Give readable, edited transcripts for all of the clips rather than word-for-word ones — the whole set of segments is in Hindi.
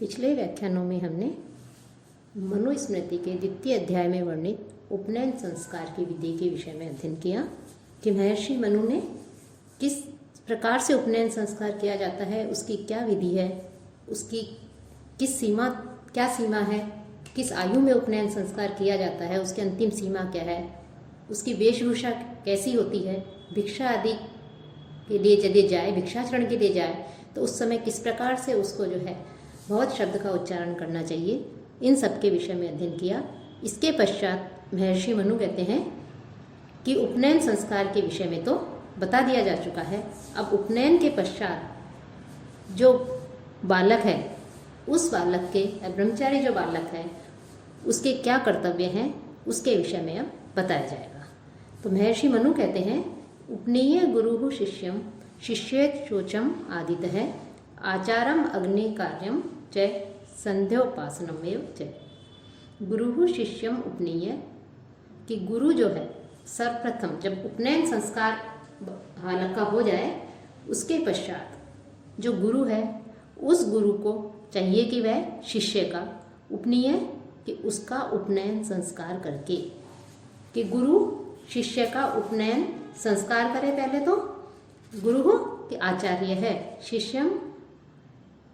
पिछले व्याख्यानों में हमने मनुस्मृति के द्वितीय अध्याय में वर्णित उपनयन संस्कार की विधि के विषय में अध्ययन किया कि महर्षि मनु ने किस प्रकार से उपनयन संस्कार किया जाता है, उसकी क्या विधि है, उसकी क्या सीमा है, किस आयु में उपनयन संस्कार किया जाता है, उसकी अंतिम सीमा क्या है, उसकी वेशभूषा कैसी होती है, भिक्षा आदि के लिए यदि जाए, भिक्षाचरण के लिए जाए तो उस समय किस प्रकार से उसको जो है बहुत शब्द का उच्चारण करना चाहिए, इन सब के विषय में अध्ययन किया। इसके पश्चात महर्षि मनु कहते हैं कि उपनयन संस्कार के विषय में तो बता दिया जा चुका है। अब उपनयन के पश्चात जो बालक है, उस बालक के ब्रह्मचारी जो बालक है उसके क्या कर्तव्य हैं, उसके विषय में अब बताया जाएगा। तो महर्षि मनु कहते हैं उपनीय गुरु शिष्यम शिष्येत शोचम आदितः आचारम अग्नि कार्यम च संध्योपासनमेव च। गुरु शिष्यम उपनीय कि गुरु जो है सर्वप्रथम जब उपनयन संस्कार बालक का हो जाए उसके पश्चात जो गुरु है उस गुरु को चाहिए कि वह शिष्य का उपनीय कि उसका उपनयन संस्कार करके, कि गुरु शिष्य का उपनयन संस्कार करे। पहले तो गुरु हो कि आचार्य है, शिष्यम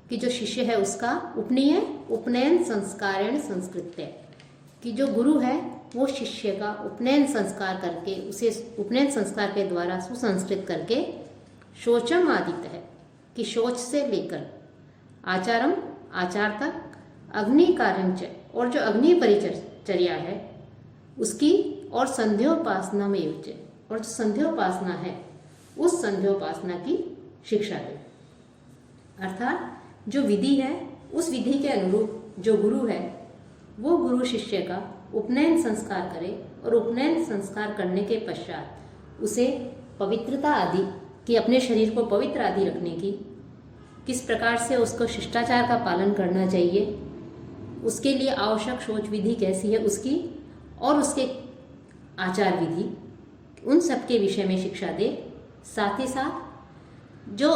कि जो शिष्य है उसका उपनीय उपनयन संस्कारेण संस्कृत्य कि जो गुरु है वो शिष्य का उपनयन संस्कार करके उसे उपनयन संस्कार के द्वारा सुसंस्कृत करके शोचम आदित है कि शौच से लेकर आचारम आचार तक, अग्नि कार्यंच और जो अग्नि परिचर्या है उसकी, और संध्योपासना में युज्य और जो संध्योपासना है उस संध्योपासना की शिक्षा दे। अर्थात जो विधि है उस विधि के अनुरूप जो गुरु है वो गुरु शिष्य का उपनयन संस्कार करे और उपनयन संस्कार करने के पश्चात उसे पवित्रता आदि कि अपने शरीर को पवित्र आदि रखने की, किस प्रकार से उसको शिष्टाचार का पालन करना चाहिए, उसके लिए आवश्यक शौच विधि कैसी है उसकी, और उसके आचार विधि, उन सब के विषय में शिक्षा दे। साथ ही साथ जो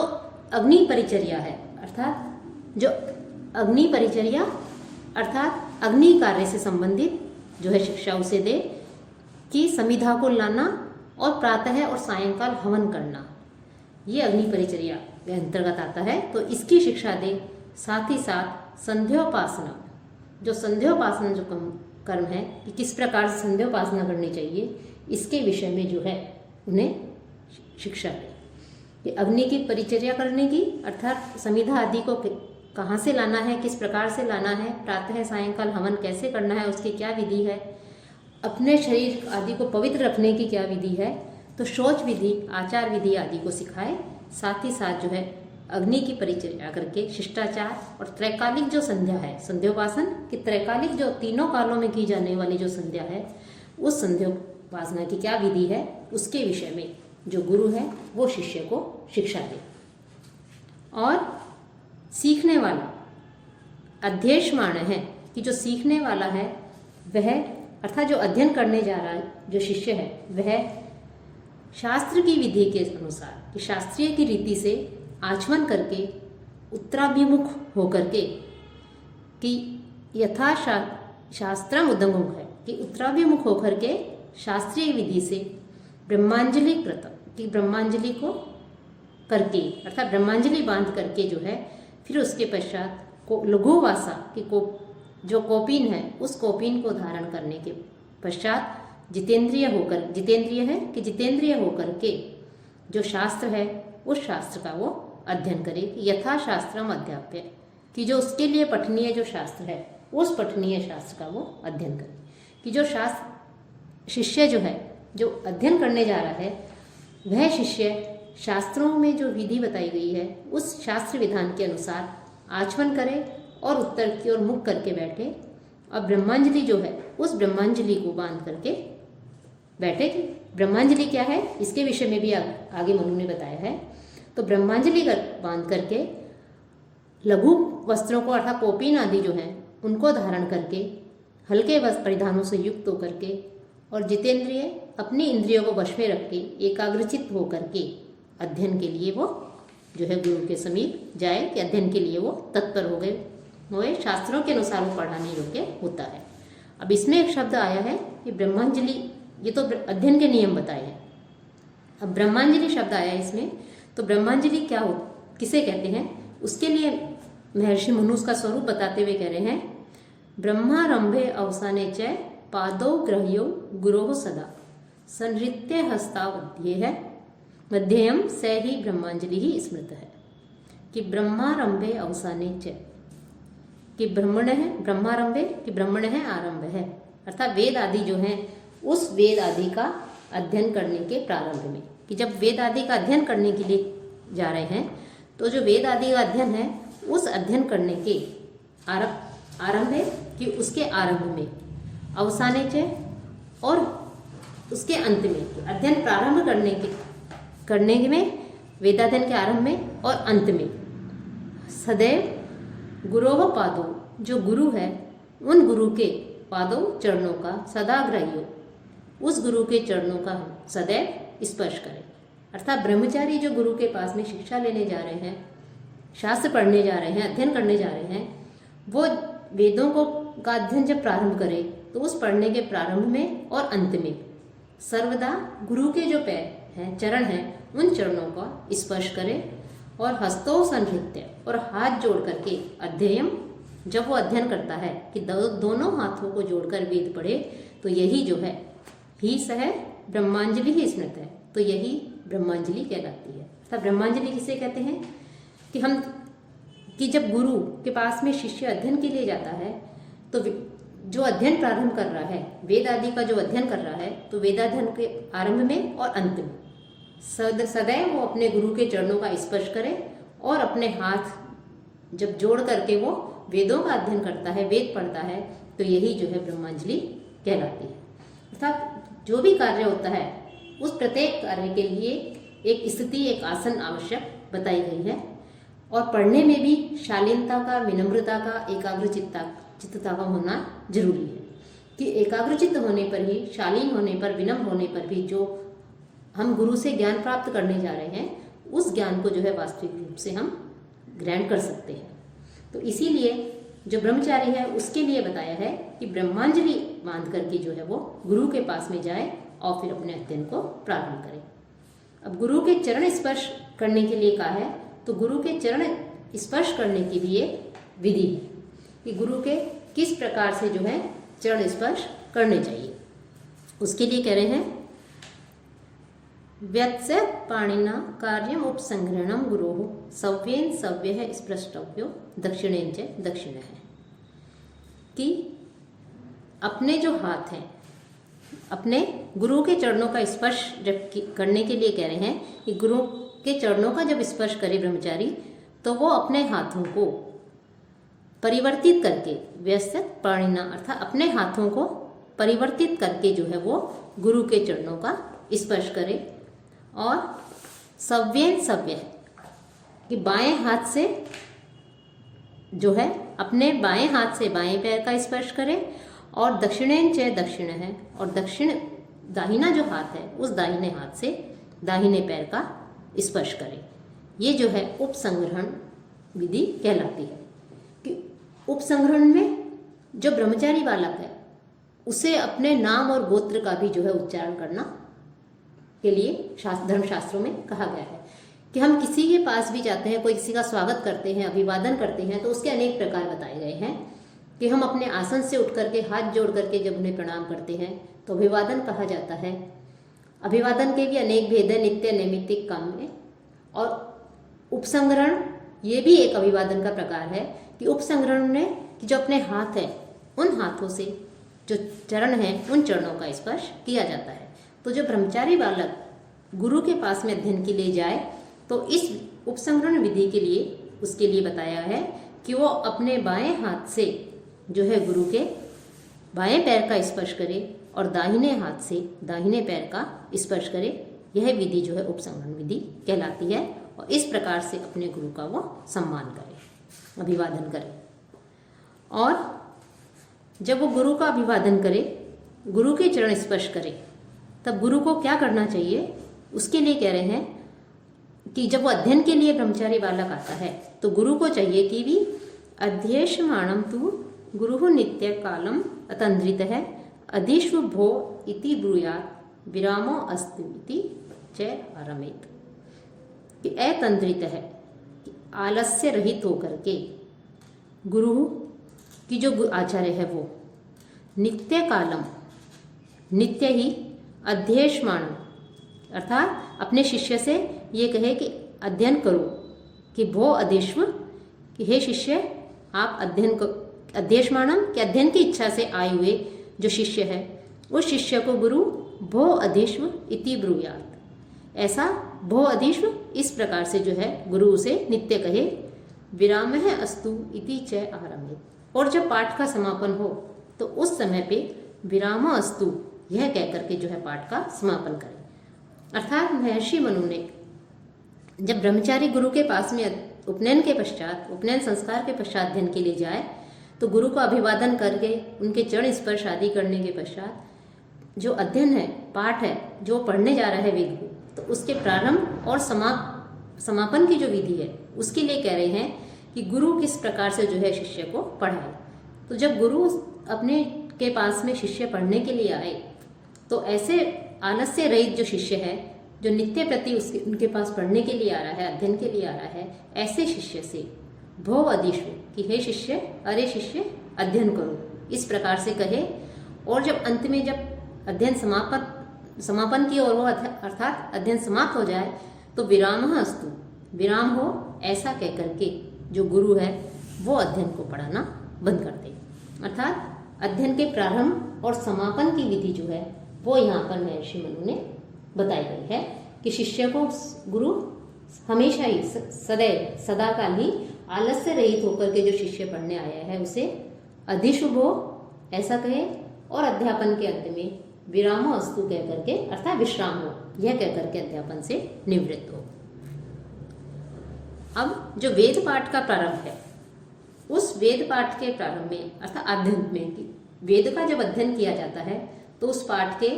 अग्नि परिचर्या है अर्थात जो अग्नि परिचर्या अर्थात अग्नि कार्य से संबंधित जो है शिक्षा उसे दे कि समिधा को लाना और प्रातः और सायंकाल हवन करना, ये अग्नि परिचर्या के अंतर्गत आता है, तो इसकी शिक्षा दे। साथ ही साथ संध्योपासना, जो संध्योपासना जो कर्म है कि किस प्रकार से संध्योपासना करनी चाहिए, इसके विषय में जो है उन्हें शिक्षा दे कि अग्नि की परिचर्या करने की अर्थात समिधा आदि को कहाँ से लाना है, किस प्रकार से लाना है, प्रातः सायंकाल हवन कैसे करना है, उसकी क्या विधि है, अपने शरीर आदि को पवित्र रखने की क्या विधि है, तो शौच विधि आचार विधि आदि को सिखाए। साथ ही साथ जो है अग्नि की परिचर्या करके शिष्टाचार और त्रैकालिक जो संध्या है, संध्योपासन की त्रैकालिक जो तीनों कालों में की जाने वाली जो संध्या है उस संध्योपासना की क्या विधि है उसके विषय में जो गुरु है वो शिष्य को शिक्षा दे। और सीखने वाला अध्येष्यमाण है कि जो सीखने वाला है वह अर्थात जो अध्ययन करने जा रहा है जो शिष्य है वह शास्त्र की विधि के अनुसार कि शास्त्रीय की रीति से आचमन करके उत्तराभिमुख होकर के कि यथा शास्त्रम उद्गमुख है कि उत्तराभिमुख होकर के शास्त्रीय विधि से ब्रह्मांजलि कृत कि ब्रह्मांजलि को करके अर्थात ब्रह्मांजलि बांध करके जो है फिर उसके पश्चात लघुवासा कि जो कोपीन है उस कोपीन को धारण करने के पश्चात जितेंद्रिय होकर के जो शास्त्र है उस शास्त्र का वो अध्ययन करे। यथा शास्त्रम अध्याप्य कि जो उसके लिए पठनीय जो शास्त्र है उस पठनीय शास्त्र का वो अध्ययन करे। कि जो शास्त्र शिष्य जो है जो अध्ययन करने जा रहा है वह शिष्य शास्त्रों में जो विधि बताई गई है उस शास्त्र विधान के अनुसार आचमन करे और उत्तर की ओर मुख करके बैठे, और ब्रह्मांजलि जो है उस ब्रह्मांजलि को बांध करके बैठे। ब्रह्मांजलि क्या है इसके विषय में भी आगे मनु ने बताया है। तो ब्रह्मांजलि बांध करके लघु वस्त्रों को अर्थात कोपीन आदि जो हैं उनको धारण करके हल्के वस्त्र परिधानों से युक्त होकर के और जितेंद्रिय अपनी इंद्रियों को वश में रख के एकाग्रचित होकर के अध्ययन के लिए वो जो है गुरु के समीप जाए कि अध्ययन के लिए वो तत्पर हो गए। होए, शास्त्रों के अनुसार वो पढ़ाने योग्य होता है। अब इसमें एक शब्द आया है कि ब्रह्मांजलि, ये तो अध्ययन के नियम बताए हैं। अब ब्रह्मांजलि शब्द आया इसमें, तो ब्रह्मांजलि क्या हो, किसे कहते हैं, उसके लिए महर्षि मनु उसका स्वरूप बताते हुए कह रहे हैं, ब्रह्मारंभे अवसाने च पादो ग्रह्यो गुरोः सदा संहृत्य हस्तावध्ये है मध्ययम स ही ब्रह्मांजलि ही स्मृत है। कि ब्रह्मारंभे अवसाने च, कि ब्रह्मण है, ब्रह्मारंभे कि ब्रह्मण है आरंभ है, अर्थात वेद आदि जो हैं उस वेद आदि का अध्ययन करने के प्रारंभ में, कि जब वेद आदि का अध्ययन करने के लिए जा रहे हैं तो जो वेद आदि का अध्ययन है उस अध्ययन करने के आरंभ है कि उसके आरंभ में, अवसाने च और उसके अंत में, अध्ययन प्रारंभ करने में, वेदाध्ययन के आरंभ में और अंत में, सदैव गुरोः पादों, जो गुरु है उन गुरु के पादों चरणों का सदा ग्रह्यो, उस गुरु के चरणों का सदैव स्पर्श करें। अर्थात ब्रह्मचारी जो गुरु के पास में शिक्षा लेने जा रहे हैं, शास्त्र पढ़ने जा रहे हैं, अध्ययन करने जा रहे हैं, वो वेदों का अध्ययन जब प्रारंभ करे तो उस पढ़ने के प्रारंभ में और अंत में सर्वदा गुरु के जो पैर हैं, चरण हैं, उन चरणों का स्पर्श करें और हस्तों संहृत्य, और हाथ जोड़ करके अध्ययन, जब वो अध्ययन करता है कि दोनों हाथों को जोड़कर वेद पढ़े, तो यही जो है ही सह ब्रह्मांजलि ही स्मृत है, तो यही ब्रह्मांजलि कहलाती है। अर्थात ब्रह्मांजलि किसे कहते हैं कि जब गुरु के पास में शिष्य अध्ययन के लिए जाता है तो जो अध्ययन प्रारंभ कर रहा है, वेद आदि का जो अध्ययन कर रहा है, तो वेदाध्ययन के आरंभ में और अंत में सदैव वो अपने गुरु के चरणों का स्पर्श करे और अपने हाथ जब जोड़ करके वो वेदों का अध्ययन करता है, वेद पढ़ता है, तो यही जो है ब्रह्मांजलि कहलाती है। अर्थात जो भी कार्य होता है उस प्रत्येक कार्य के लिए एक स्थिति, एक आसन आवश्यक बताई गई है, और पढ़ने में भी शालीनता का, विनम्रता का, एकाग्रचित्तता का होना जरूरी है। कि एकाग्रचित्त होने पर ही, शालीन होने पर, विनम्र होने पर भी जो हम गुरु से ज्ञान प्राप्त करने जा रहे हैं उस ज्ञान को जो है वास्तविक रूप से हम ग्रहण कर सकते हैं। तो इसीलिए जो ब्रह्मचारी है उसके लिए बताया है कि ब्रह्मांजलि बांध करके जो है वो गुरु के पास में जाए और फिर अपने अध्ययन को प्रारंभ करें। अब गुरु के चरण स्पर्श करने के लिए कहा है, तो गुरु के चरण स्पर्श करने की भी एक विधि है कि गुरु के किस प्रकार से जो है चरण स्पर्श करने चाहिए। उसके लिए कह रहे हैं, व्यत्स्य पाणिना कार्यम उपसंग्रहणम गुरोः सव्येन सव्यः स्पृष्टव्यो दक्षिणेन च दक्षिणः, कि अपने जो हाथ हैं, अपने गुरु के चरणों का स्पर्श जब करने के लिए कह रहे हैं कि गुरु के चरणों का जब स्पर्श करे ब्रह्मचारी, तो वो अपने हाथों को परिवर्तित करके, व्यस्त पाणिना अर्थात अपने हाथों को परिवर्तित करके जो है वो गुरु के चरणों का स्पर्श करे, और सव्येन सव्य, कि बाएं हाथ से जो है अपने बाएं हाथ से बाएं पैर का स्पर्श करे, और दक्षिणेन च दक्षिण है, और दक्षिण दाहिना जो हाथ है उस दाहिने हाथ से दाहिने पैर का स्पर्श करे। ये जो है उपसंग्रहण विधि कहलाती है। कि उपसंग्रहण में जो ब्रह्मचारी बालक है उसे अपने नाम और गोत्र का भी जो है उच्चारण करना के लिए धर्मशास्त्रों में कहा गया है। कि हम किसी के पास भी जाते हैं, कोई किसी का स्वागत करते हैं, अभिवादन करते हैं, तो उसके अनेक प्रकार बताए गए हैं। कि हम अपने आसन से उठ करके हाथ जोड़ करके जब उन्हें प्रणाम करते हैं तो अभिवादन कहा जाता है। अभिवादन के भी अनेक भेद है, नित्य, नैमित्तिक, काम्य। और उपसंग्रहण ये भी एक अभिवादन का प्रकार है कि उपसंग्रहण में कि जो अपने हाथ है उन हाथों से जो चरण हैं उन चरणों का स्पर्श किया जाता है। तो जो ब्रह्मचारी बालक गुरु के पास में अध्ययन के लिए जाए तो इस उपसंग्रहण विधि के लिए उसके लिए बताया है कि वो अपने बाएं हाथ से जो है गुरु के बाएं पैर का स्पर्श करे और दाहिने हाथ से दाहिने पैर का स्पर्श करे। यह विधि जो है उपसंग्रहण विधि कहलाती है, और इस प्रकार से अपने गुरु का वो सम्मान करे, अभिवादन करे। और जब वो गुरु का अभिवादन करे, गुरु के चरण स्पर्श करे, तब गुरु को क्या करना चाहिए उसके लिए कह रहे हैं कि जब वो अध्ययन के लिए ब्रह्मचारी बालक आता है तो गुरु को चाहिए कि भी अध्येष्यमाणं तु गुरुः नित्यकालम् अतन्द्रितः अधिष्व भो इति ब्रूयात् विरामो अस्तु इति च आरमेत। कि अतंद्रित है, आलस्य रहित होकर के गुरु की जो आचार्य है वो नित्य कालम, नित्य ही अध्येष्यमाण अर्थात अपने शिष्य से ये कहे कि अध्ययन करो, कि भो अध्येष्व, कि हे शिष्य आप अध्ययन करो, अध्येष्यमाणम कि अध्ययन की इच्छा से आए हुए जो शिष्य है उस शिष्य को गुरु भो अधीश्व इति ब्रूयात्, ऐसा भो अधीश्व इस प्रकार से जो है गुरु उसे नित्य कहे। विराम है अस्तु इति च आरम्भे, और जब पाठ का समापन हो तो उस समय पे विराम अस्तु यह कहकर के जो है पाठ का समापन करें। अर्थात महर्षि मनु ने जब ब्रह्मचारी गुरु के पास में उपनयन के पश्चात, उपनयन संस्कार के पश्चात अध्ययन के लिए जाए तो गुरु को अभिवादन करके उनके चरण स्पर्श आदि करने के पश्चात जो अध्ययन है, पाठ है, जो पढ़ने जा रहा है वेद को, तो उसके प्रारंभ और समापन की जो विधि है उसके लिए कह रहे हैं कि गुरु किस प्रकार से जो है शिष्य को पढ़ाए। तो जब गुरु अपने के पास में शिष्य पढ़ने के लिए आए तो ऐसे आलस्य रहित जो शिष्य है, जो नित्य प्रति उनके पास पढ़ने के लिए आ रहा है, अध्ययन के लिए आ रहा है, ऐसे शिष्य से भो अधीश्व कि हे शिष्य, अरे शिष्य अध्ययन करो, इस प्रकार से कहे। और जब अंत में जब अध्ययन समापन की और वो अर्थात अध्ययन समाप्त हो जाए तो विराम अस्तु, विराम हो, ऐसा कह करके जो गुरु है वो अध्ययन को पढ़ाना बंद कर दे। अर्थात अध्ययन के प्रारंभ और समापन की विधि जो है वो यहाँ पर महर्षि मनु ने बताई गई है कि शिष्य को गुरु हमेशा ही सदैव सदाकाल ही आलस्य रहित होकर के जो शिष्य पढ़ने आया है उसे अधिशुभ हो ऐसा कहे, और अध्यापन के अंत में विरामो अस्तु कह करके अर्थात विश्राम हो यह कह करके अध्यापन से निवृत्त हो। अब जो वेद पाठ का प्रारंभ है उस वेद पाठ के प्रारंभ में अर्थात अध्ययन में, वेद का जब अध्ययन किया जाता है तो उस पाठ के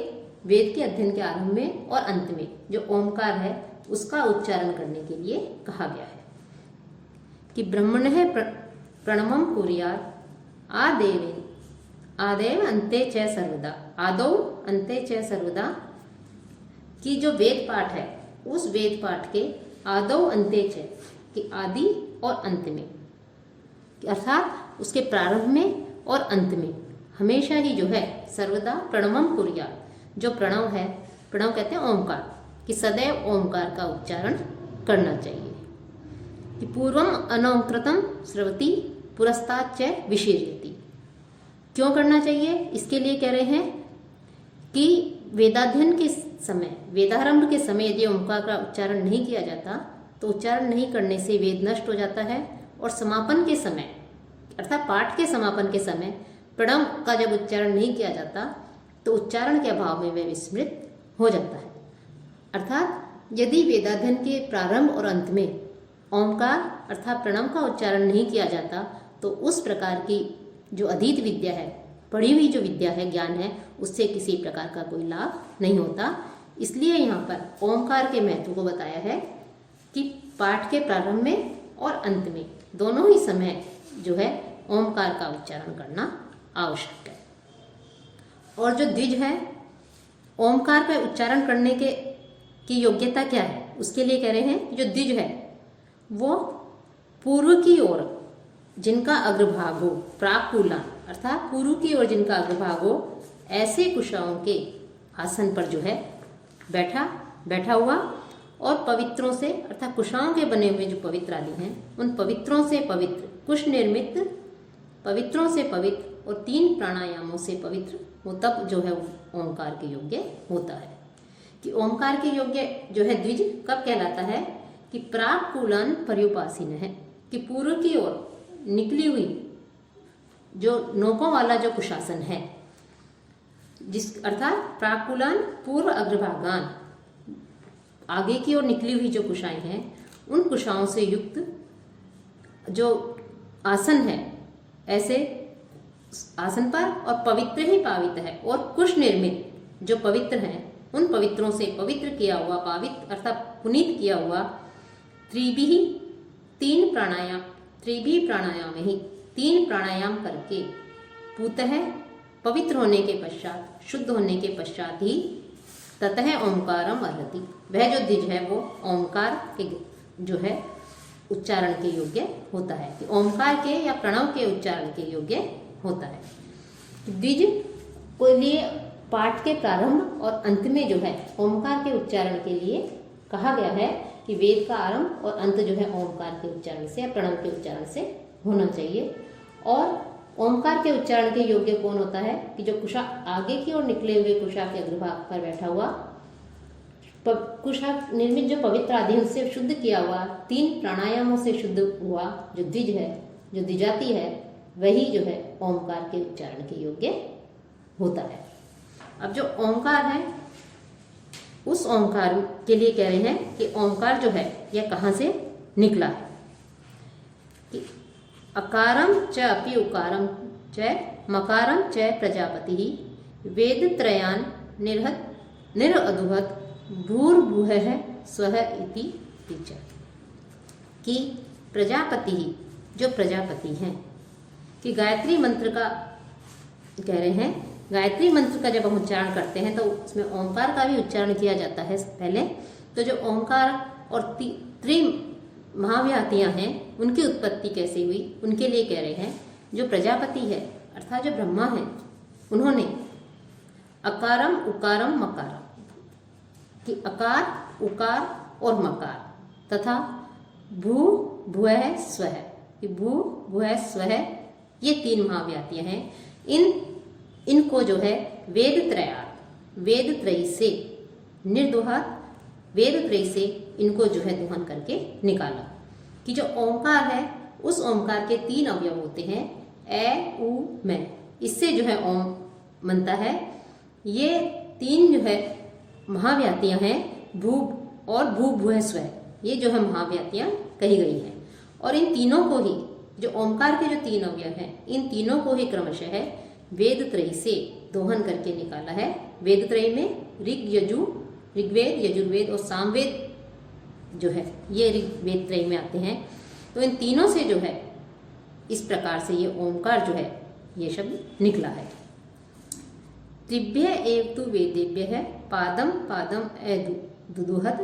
वेद के अध्ययन के आरंभ में और अंत में जो ओमकार है उसका उच्चारण करने के लिए कहा गया है कि ब्रह्मणः प्रणमं कुर्यात् आदेव अन्ते च सर्वदा, आदौ अन्ते च सर्वदा, कि जो वेद पाठ है उस वेद पाठ के आदौ अन्ते च कि आदि और अंत में, अर्थात उसके प्रारंभ में और अंत में हमेशा ही जो है सर्वदा प्रणमं कुर्यात्, जो प्रणव है, प्रणव कहते हैं ओमकार, कि सदैव ओमकार का उच्चारण करना चाहिए। कि पूर्वम अनौकृतम श्रवति पुरस्ताच्च विशीर्यति, क्यों करना चाहिए, इसके लिए कह रहे हैं कि वेदाध्ययन के समय, वेदारंभ के समय यदि ओमकार का उच्चारण नहीं किया जाता तो उच्चारण नहीं करने से वेद नष्ट हो जाता है, और समापन के समय अर्थात पाठ के समापन के समय प्रणव का जब उच्चारण नहीं किया जाता तो उच्चारण के अभाव में वह विस्मृत हो जाता है। अर्थात यदि वेदाध्ययन के प्रारंभ और अंत में ओमकार अर्थात प्रणव का उच्चारण नहीं किया जाता तो उस प्रकार की जो अधीत विद्या है, पढ़ी हुई जो विद्या है, ज्ञान है, उससे किसी प्रकार का कोई लाभ नहीं होता। इसलिए यहाँ पर ओमकार के महत्व को बताया है कि पाठ के प्रारंभ में और अंत में दोनों ही समय जो है ओमकार का उच्चारण करना आवश्यक है। और जो द्विज है, ओमकार का उच्चारण करने की योग्यता क्या है, उसके लिए कह रहे हैं कि जो द्विज है वो पूर्व की ओर जिनका अग्रभाग हो, प्राकुला अर्थात पूर्व की ओर जिनका अग्रभाग हो, ऐसे कुशाओं के आसन पर जो है बैठा हुआ, और पवित्रों से अर्थात कुशाओं के बने हुए जो पवित्र आदि हैं उन पवित्रों से पवित्र, कुश निर्मित पवित्रों से पवित्र और 3 प्राणायामों से पवित्र वो तब जो है ओंकार के योग्य होता है। कि ओंकार के योग्य जो है द्विज कब कहलाता है कि प्राकुलन पर्युपासीन है, कि पूर्व की ओर निकली हुई जो नोकों वाला जो कुशासन है, जिस अर्थात प्राकुलन पूर्व अग्रभागान, आगे की ओर निकली हुई जो कुशाएं हैं उन कुशाओं से युक्त जो आसन है, ऐसे आसन पर और पवित्र ही पावित है, और कुश निर्मित जो पवित्र हैं उन पवित्रों से पवित्र किया हुआ, पावित अर्थात पुनीत किया हुआ, त्रिभिः 3 त्रिभी प्राणायाम ही 3 प्राणायाम करके पूतः पवित्र होने के पश्चात, शुद्ध होने के पश्चात ही ततः ओंकारम अर्हति, वह जो द्विज है वो ओंकार के जो है उच्चारण के योग्य होता है, कि ओंकार के या प्रणव के उच्चारण के योग्य होता है। द्विज के लिए पाठ के प्रारंभ और अंत में जो है ओंकार के उच्चारण के लिए कहा गया है कि वेद का आरंभ और अंत जो है ओंकार के उच्चारण से या प्रणव के उच्चारण से होना चाहिए। और ओंकार के उच्चारण के योग्य कौन होता है कि जो कुशा आगे की ओर निकले हुए कुशा के अग्रभाग पर बैठा हुआ, कुशा निर्मित जो पवित्र आदि से शुद्ध किया हुआ, 3 प्राणायामों से शुद्ध हुआ जो द्विज है, जो द्विजाति है, वही जो है ओंकार के उच्चारण के योग्य होता है। अब जो ओंकार है उस ओंकार के लिए कह रहे हैं कि ओंकार जो है यह कहाँ से निकला है, कि अकारम च अपि उकारम च मकारम च प्रजापति वेद त्रयान निरअदुहत भूर्भुवः स्वः इति विचार, कि प्रजापति ही जो प्रजापति हैं, कि गायत्री मंत्र का कह रहे हैं, गायत्री मंत्र का जब हम उच्चारण करते हैं तो उसमें ओंकार का भी उच्चारण किया जाता है पहले। तो जो ओंकार और त्रि महाव्याहतियाँ हैं उनकी उत्पत्ति कैसे हुई, उनके लिए कह रहे हैं जो प्रजापति है अर्थात जो ब्रह्मा है, उन्होंने अकारम उकारम मकारम, कि अकार उकार और मकार तथा भू भुवः स्वः, कि भू भुवः स्वः ये 3 महाव्याहतियाँ हैं। इनको जो है वेद त्रयी से निर्दोहात, वेद त्रयी से इनको जो है दोहन करके निकाला, कि जो ओंकार है उस ओंकार के 3 अवयव होते हैं, ए उ मैं, इससे जो है ओम बनता है। ये 3 जो है महाव्याहतियाँ हैं, भू और भू भुवः स्वः, ये जो है महाव्याहतियाँ कही गई हैं। और इन तीनों को ही, जो ओंकार के जो 3 अवयव हैं, इन तीनों को ही क्रमशः है वेद त्रयी से दोहन करके निकाला है। वेद त्रयी में ऋग्वेद, यजुर्वेद और सामवेद जो है ये ऋग्वेद त्रयी में आते हैं। तो इन तीनों से जो है इस प्रकार से ये ओंकार जो है ये शब्द निकला है। त्रिभ्य एव तु वेदेभ्यः पादम पादम दुदुहत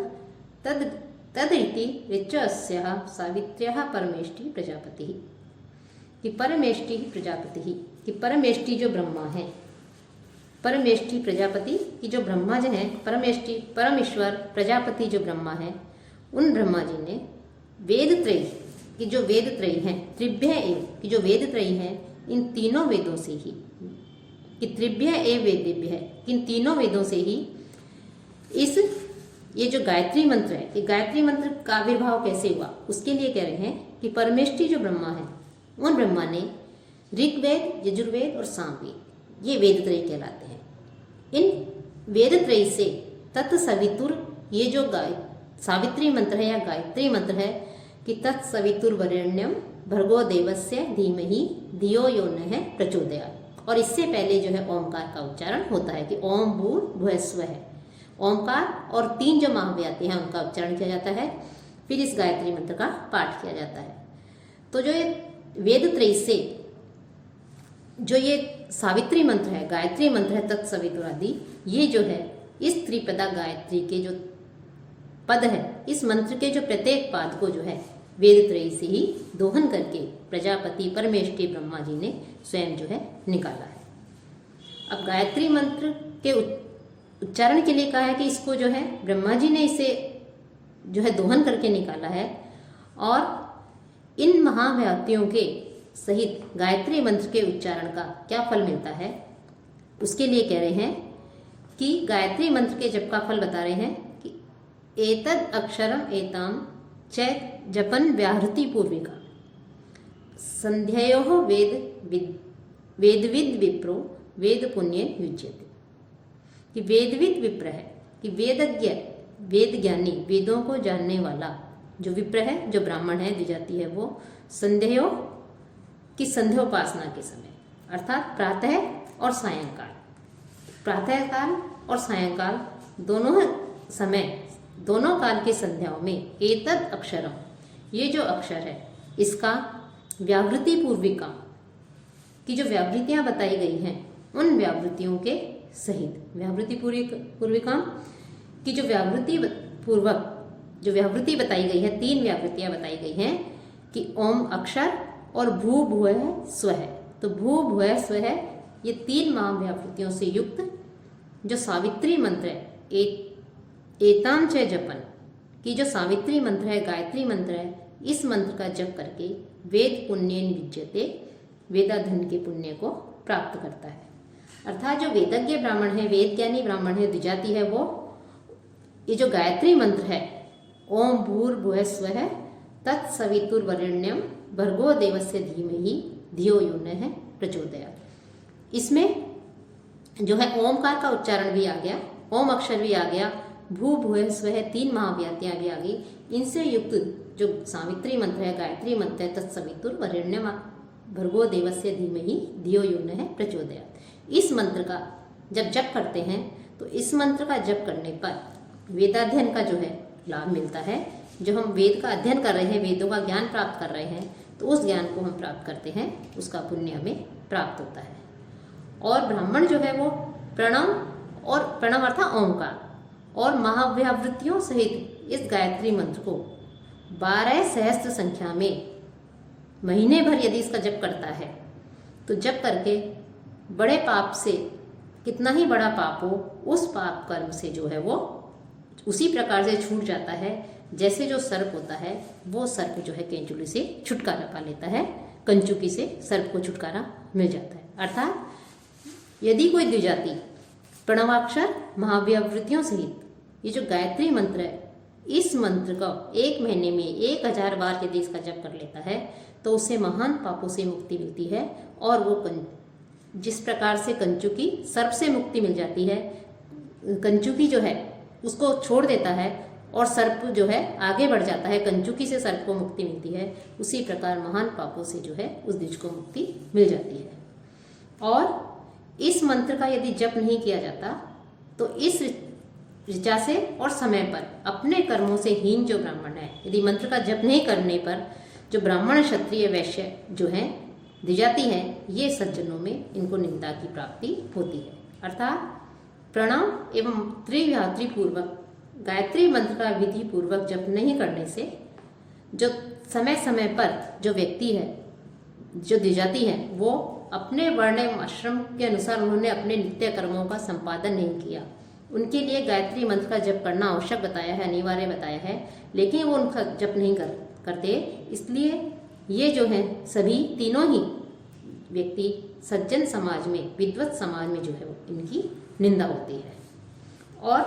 तदिति ऋचस्याः सावित्र्याः परमेष्टि प्रजापति, कि परमेष्टि प्रजापति, कि परमेष्टि जो ब्रह्मा है, परमेष्टि प्रजापति की जो ब्रह्मा जो है, परमेष्टि परमेश्वर प्रजापति जो ब्रह्मा है, उन ब्रह्मा जी ने वेद त्रयी की जो वेद त्रयी हैं, त्रिभ्य एव की जो वेद त्रयी हैं, इन तीनों वेदों से ही, कि त्रिभ्य एव वेदेभ्य है, इन तीनों वेदों से ही ये जो गायत्री मंत्र है, कि गायत्री मंत्र का आविर्भाव कैसे हुआ, उसके लिए कह रहे हैं कि परमेष्टि जो ब्रह्मा है, उन ब्रह्मा ने ऋग्वेद, यजुर्वेद और सामवेद ये वेद त्रयी कहलाते हैं। इन वेद त्रयी से तत्सवितुर, ये जो सावित्री मंत्र है या गायत्री मंत्र है, कि तत्सवितुर्वरेण्यम भर्गो देवस्य धीमहि धियो यो नः प्रचोदयात्, और इससे पहले जो है ओंकार का उच्चारण होता है, कि ओम भूर्भुवः स्वः, ओंकार और 3 जो महाव्याहति हैं उनका उच्चारण किया जाता है, फिर इस गायत्री मंत्र का पाठ किया जाता है। तो जो ये वेद त्रयी से जो ये सावित्री मंत्र है, गायत्री मंत्र है, तत्सवितुर आदि, ये जो है इस त्रिपदा गायत्री के जो पद है, इस मंत्र के जो प्रत्येक पाद को जो है वेद त्रयी से ही दोहन करके प्रजापति परमेष्टि ब्रह्मा जी ने स्वयं जो है निकाला है। अब गायत्री मंत्र के उच्चारण के लिए कहा है कि इसको जो है ब्रह्मा जी ने इसे जो है दोहन करके निकाला है, और इन महाव्याहतियों के सहित गायत्री मंत्र के उच्चारण का क्या फल मिलता है, उसके लिए कह रहे हैं कि गायत्री मंत्र के जप का फल बता रहे हैं कि एतद अक्षरम एताम च जपन व्याहृति पूर्विका संध्यायोः वेदविद विप्रो वेद पुण्य युज्यते, कि वेदविद विप्र है, कि वेदज्ञ वेद ज्ञानी, वेदों को जानने वाला जो विप्र है, जो ब्राह्मण है, द्विजाति है, वो संध्यायों की संध्योपासना के समय अर्थात प्रातः और सायंकाल, प्रातःकाल और सायंकाल दोनों समय, दोनों काल की संध्याओं में एतद अक्षरम, ये जो अक्षर है इसका व्यावृत्ति पूर्विका की जो व्यावृत्तियां बताई गई हैं उन व्यावृत्तियों के सहित, व्यावृत्ति पूर्विका की जो व्यावृत्ति पूर्वक जो व्यावृत्ति बताई गई है, 3 व्यावृत्तियां बताई गई हैं कि ओम अक्षर और भू भुवः स्वः। तो भू भुवः स्वः ये 3 महाव्यावृत्तियों से युक्त जो सावित्री मंत्र है, एताम च जपन की जो सावित्री मंत्र है, गायत्री मंत्र है, इस मंत्र का जप करके वेद पुण्येन विज्यते, वेदाध्ययन के पुण्य को प्राप्त करता है। अर्थात जो वेदज्ञ ब्राह्मण है, वेद ज्ञानी ब्राह्मण है, द्विजाति है, वो ये जो गायत्री मंत्र है, ओम भूर्भुवः स्वः तत्सवितुर्वरेण्यम भर्गो देवस्य धीमहि धियो यो नः प्रचोदयात्, इसमें जो है ओमकार का उच्चारण भी आ गया, ओम अक्षर भी आ गया, भू भुवः स्वः 3 महाव्यात्यां भी आ गई। इनसे युक्त जो सावित्री मंत्र है, गायत्री मंत्र है, तत्सवितुर्वरेण्यम भर्गो देवस्य धीमहि धियो यो नः प्रचोदयात्, इस मंत्र का जब जप करते हैं तो इस मंत्र का जप करने पर वेदाध्ययन का जो है लाभ मिलता है। जो हम वेद का अध्ययन कर रहे हैं, वेदों का ज्ञान प्राप्त कर रहे हैं, तो उस ज्ञान को हम प्राप्त करते हैं, उसका पुण्य हमें प्राप्त होता है। और ब्राह्मण जो है वो प्रणव और प्रणव अर्थात ओंकार और महाव्यावृत्तियों सहित इस गायत्री मंत्र को 12 सहस्त्र संख्या में महीने भर यदि इसका जप करता है तो जप करके बड़े पाप से, कितना ही बड़ा पाप हो, उस पाप कर्म से जो है वो उसी प्रकार से छूट जाता है जैसे जो सर्प होता है वो सर्प जो है केंचुली से छुटकारा पा लेता है, कंचुकी से सर्प को छुटकारा मिल जाता है। अर्थात यदि कोई द्विजाति प्रणवाक्षर महाव्यावृत्तियों सहित ये जो गायत्री मंत्र है, इस मंत्र का 1 महीने में 1000 बार यदि इसका जप कर लेता है तो उसे महान पापों से मुक्ति मिलती है। और वो जिस प्रकार से कंचुकी सर्प से मुक्ति मिल जाती है, कंचुकी जो है उसको छोड़ देता है और सर्प जो है आगे बढ़ जाता है, कंचुकी से सर्प को मुक्ति मिलती है, उसी प्रकार महान पापों से जो है उस द्विज को मुक्ति मिल जाती है। और इस मंत्र का यदि जप नहीं किया जाता तो इस ऋचा से और समय पर अपने कर्मों से हीन जो ब्राह्मण है, यदि मंत्र का जप नहीं करने पर जो ब्राह्मण, क्षत्रिय, वैश्य जो हैं, द्विजाति हैं, ये सज्जनों में इनको निंदा की प्राप्ति होती है। अर्थात प्रणव एवं त्रिव्यात्री पूर्वक गायत्री मंत्र का विधि पूर्वक जप नहीं करने से जो समय समय पर जो व्यक्ति है, जो द्विजाति है, वो अपने वर्ण एवं आश्रम के अनुसार उन्होंने अपने नित्य कर्मों का संपादन नहीं किया, उनके लिए गायत्री मंत्र का जप करना आवश्यक बताया है, अनिवार्य बताया है, लेकिन वो उनका जप नहीं करते। इसलिए ये जो है सभी तीनों ही व्यक्ति सज्जन समाज में, विद्वत समाज में जो है इनकी निंदा होती है। और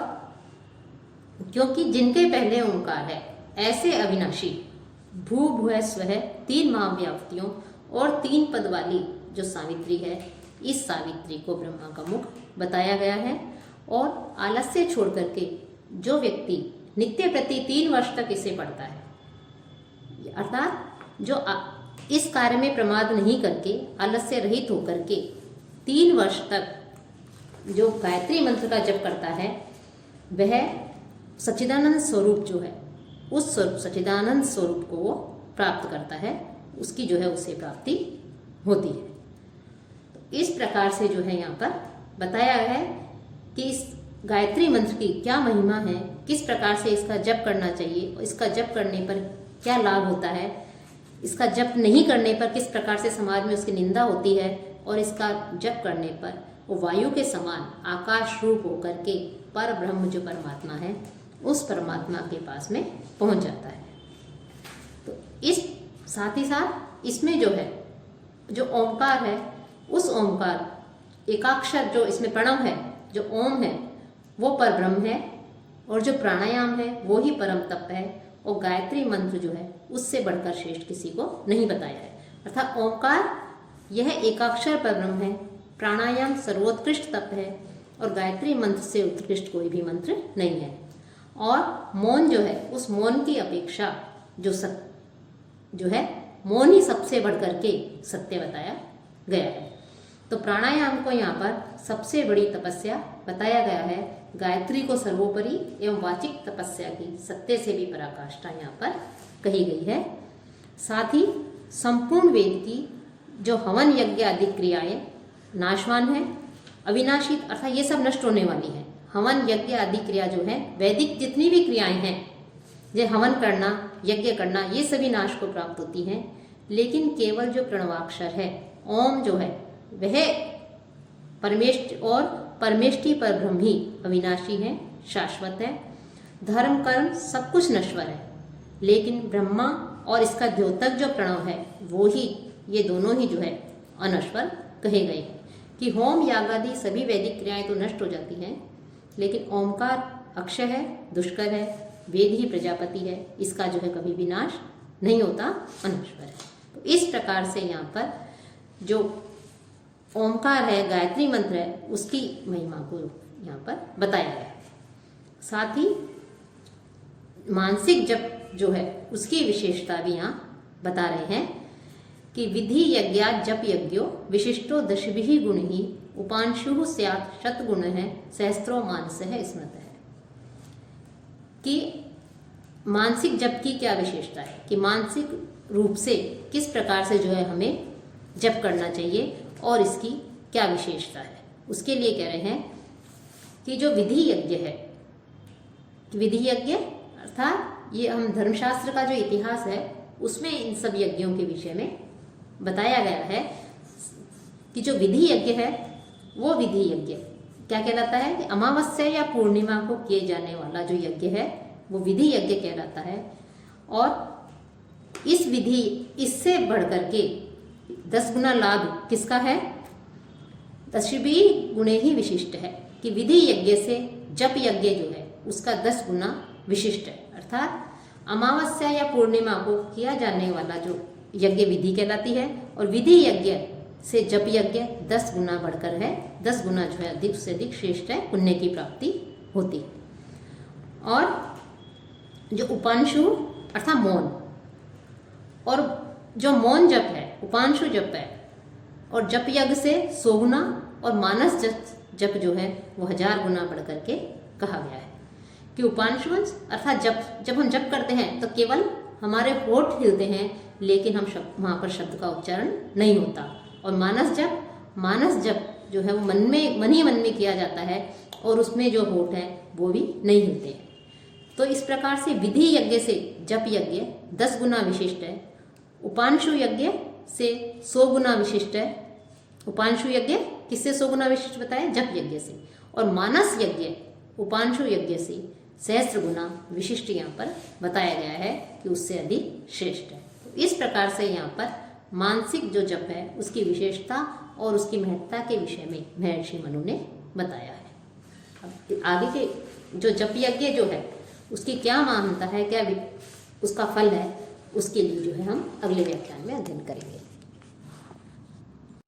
क्योंकि जिनके पहले ओंकार है, ऐसे अविनाशी भू भुवः स्वः 3 महाव्यावृत्तियों और 3 पद वाली जो सावित्री है, इस सावित्री को ब्रह्मा का मुख बताया गया है। और आलस्य छोड़ करके जो व्यक्ति नित्य प्रति 3 वर्ष तक इसे पढ़ता है, अर्थात जो इस कार्य में प्रमाद नहीं करके आलस्य रहित होकर के 3 वर्ष तक जो गायत्री मंत्र का जप करता है, वह सच्चिदानंद स्वरूप जो है उस सच्चिदानंद स्वरूप को वो प्राप्त करता है, उसकी जो है उसे प्राप्ति होती है। तो इस प्रकार से जो है यहाँ पर बताया है कि इस गायत्री मंत्र की क्या महिमा है, किस प्रकार से इसका जप करना चाहिए, इसका जप करने पर क्या लाभ होता है, इसका जप नहीं करने पर किस प्रकार से समाज में उसकी निंदा होती है, और इसका जप करने पर वो वायु के समान आकाश रूप होकर के पर ब्रह्म जो परमात्मा है उस परमात्मा के पास में पहुंच जाता है। तो इस साथ ही साथ इसमें जो है जो ओंकार है, उस ओंकार एकाक्षर जो इसमें प्रणव है, जो ओम है वो पर ब्रह्म है, और जो प्राणायाम है वो ही परम तप है, और गायत्री मंत्र जो है उससे बढ़कर श्रेष्ठ किसी को नहीं बताया है। अर्थात ओंकार यह एकाक्षर पर ब्रह्म है, प्राणायाम सर्वोत्कृष्ट तप है, और गायत्री मंत्र से उत्कृष्ट कोई भी मंत्र नहीं है। और मौन जो है, उस मौन की अपेक्षा जो है मौन ही सबसे बढ़कर के सत्य बताया गया है। तो प्राणायाम को यहाँ पर सबसे बड़ी तपस्या बताया गया है, गायत्री को सर्वोपरि एवं वाचिक तपस्या की सत्य से भी पराकाष्ठा यहाँ पर कही गई है। साथ ही संपूर्ण वेद की जो हवन यज्ञ आदि क्रियाएं नाशवान है, अविनाशी, अर्थात ये सब नष्ट होने वाली है। हवन यज्ञ आदि क्रिया जो है, वैदिक जितनी भी क्रियाएं हैं, जो हवन करना, यज्ञ करना, ये सभी नाश को प्राप्त होती हैं। लेकिन केवल जो प्रणवाक्षर है, ओम जो है, वह परमेष्टि पर ब्रह्म ही अविनाशी है, शाश्वत है। धर्म कर्म सब कुछ नश्वर है, लेकिन ब्रह्मा और इसका द्योतक जो प्रणव है वो ही, ये दोनों ही जो है अनश्वर कहे गए हैं। कि होम यागादि सभी वैदिक क्रियाएं तो नष्ट हो जाती हैं, लेकिन ओमकार अक्षय है, दुष्कर है, वेद ही प्रजापति है, इसका जो है कभी भी नाश नहीं होता, अनश्वर है। तो इस प्रकार से यहाँ पर जो ओमकार है, गायत्री मंत्र है, उसकी महिमा को यहाँ पर बताया गया है। साथ ही मानसिक जप जो है उसकी विशेषता भी यहाँ बता रहे हैं कि विधि यज्ञा जप यज्ञो विशिष्टो दशभिः गुणैः उपांशुः स्यात् शतगुणः सहस्रो मानसः स्मृतः। कि मानसिक जप की क्या विशेषता है, कि मानसिक रूप से किस प्रकार से जो है हमें जप करना चाहिए और इसकी क्या विशेषता है। उसके लिए कह रहे हैं कि जो विधि यज्ञ है, विधि यज्ञ अर्थात ये हम धर्मशास्त्र का जो इतिहास है उसमें इन सब यज्ञों के विषय में बताया गया है कि जो विधि यज्ञ है वो विधि यज्ञ क्या कहलाता है कि अमावस्या या पूर्णिमा को किए जाने वाला जो यज्ञ है वो विधि यज्ञ कहलाता है। और इस विधि, इससे बढ़कर के 10 गुना लाभ किसका है, दशभिः गुणे ही विशिष्ट है। कि विधि यज्ञ से जप यज्ञ जो है उसका 10 गुना विशिष्ट है। अर्थात अमावस्या या पूर्णिमा को किया जाने वाला जो यज्ञ विधि कहलाती है, और विधि यज्ञ से जप यज्ञ 10 गुना बढ़कर है, 10 गुना जो है अधिक से अधिक श्रेष्ठ है, पुण्य की प्राप्ति होती है। और जो उपांशु अर्थात मौन, और जो मौन जप है, उपांशु जप है, और जप यज्ञ से 100 गुना, और मानस जप जो है वो 1000 गुना बढ़कर के कहा गया है। कि उपांशुवंश अर्थात जब हम जप करते हैं तो केवल हमारे होठ हिलते हैं, लेकिन हम वहाँ पर शब्द का उच्चारण नहीं होता। और मानस जप जो है वो मन ही मन में किया जाता है, और उसमें जो होठ है वो भी नहीं हिलते हैं। तो इस प्रकार से विधि यज्ञ से जप यज्ञ 10 गुना विशिष्ट है, उपांशु यज्ञ से 100 गुना विशिष्ट है। उपांशु यज्ञ किससे 100 गुना विशिष्ट बताया, जप यज्ञ से। और मानस यज्ञ उपांशु यज्ञ से 1000 गुना विशिष्ट यहाँ पर बताया गया है कि उससे अधिक श्रेष्ठ है। तो इस प्रकार से यहाँ पर मानसिक जो जप है उसकी विशेषता और उसकी महत्ता के विषय में महर्षि मनु ने बताया है। अब आगे के जो जप यज्ञ जो है उसकी क्या महानता है, क्या उसका फल है, उसके लिए जो है हम अगले व्याख्यान में अध्ययन करेंगे।